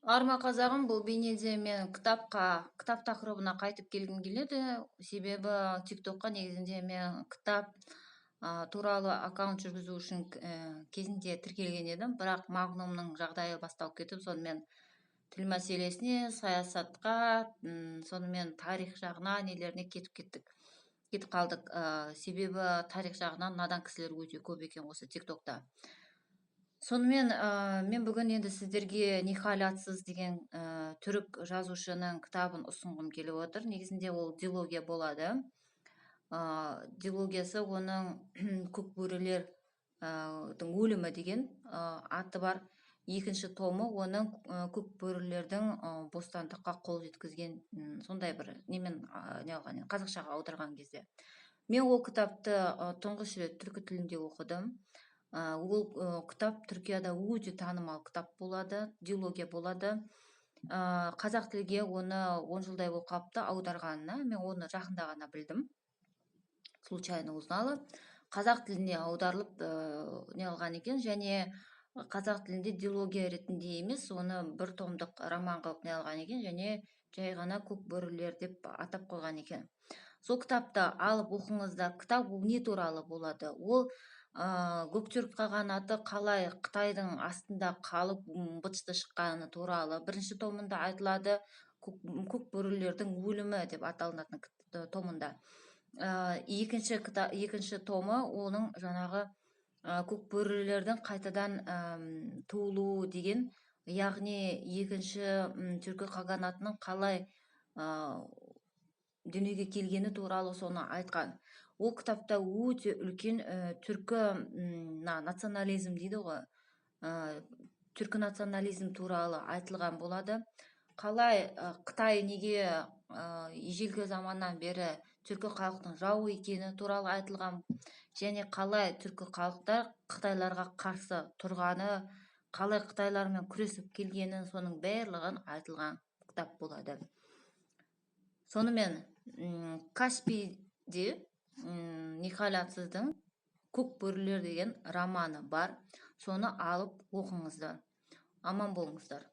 Арма қазағым, бұл бейнеде мен кітап тақырыбына қайтып келгім келеді. Себебі тиктокқа негізінде мен кітап туралы аккаунт жүргізу үшін кезінде тіркелген едім, бірақ магнумның жағдайы басталып кетіп, сонымен тіл мәселесіне, саясатқа, сонымен тарих жағына, нелеріне кетіп қалдық. Себебі тарих жағынан надан кісілер өте көп екен осы тиктокта. Сонымен мен бүгін енді сіздерге Нихалятсыз деген түрік жазушының кітабын ұсынғым келіп отыр. Негізінде ол дилогия болады. Дилогиясы оның көкбөрілердің өлімі деген аты бар. Екінші томы оның көкбөрілердің бостандыққа қол жеткізген сондай бір немен қазақшаға аударған кезде. Мен ол кітапты тұңғыш рет түркі тілінде оқыдым. Ол кітап Түркияда өте танымал кітап болады, дилогия болады. Қазақ тілге оны 10 жылдай болып қалыпты аударғанына. Мен оны жақында ғана білдім. Случайно узнала. Қазақ тіліне аударылып не алған екен, және қазақ тілінде дилогия ретінде емес, оны бір томдық роман қылып не алған екен, және жай ғана көкбөрілер деп атап қойған екен. Сол кітапты алып оқыңыздар. Кітап не туралы болады? Ол көктүрік қағанаты қалай Қытайдың астында қалып бытышты шыққаны туралы бірінші томында айтылады. Көкбөрілердің өлімі деп аталынатын томында. Екінші томы оның жаңағы көкбөрілердің қайтадан туылуы деген, яғни екінші түркі қағанатының қалай дүниеге келгені туралы соны айтқан. Ол кітапта өте үлкен түркі национализм дейді ғой, түркі национализм туралы айтылған болады. Қалай Қытай неге ежелгі заманнан бері түркі халықтың жауы екені туралы айтылған, және қалай түркі халықтар Қытайларға қарсы тұрғаны, қалай Қытайлармен күресіп келгені, соның барлығын айтылған кітап болады. Сонымен Каспийде Нихалятсыздың көкбөрілер деген романы бар. Соны алып оқыңыздар. Аман болыңыздар.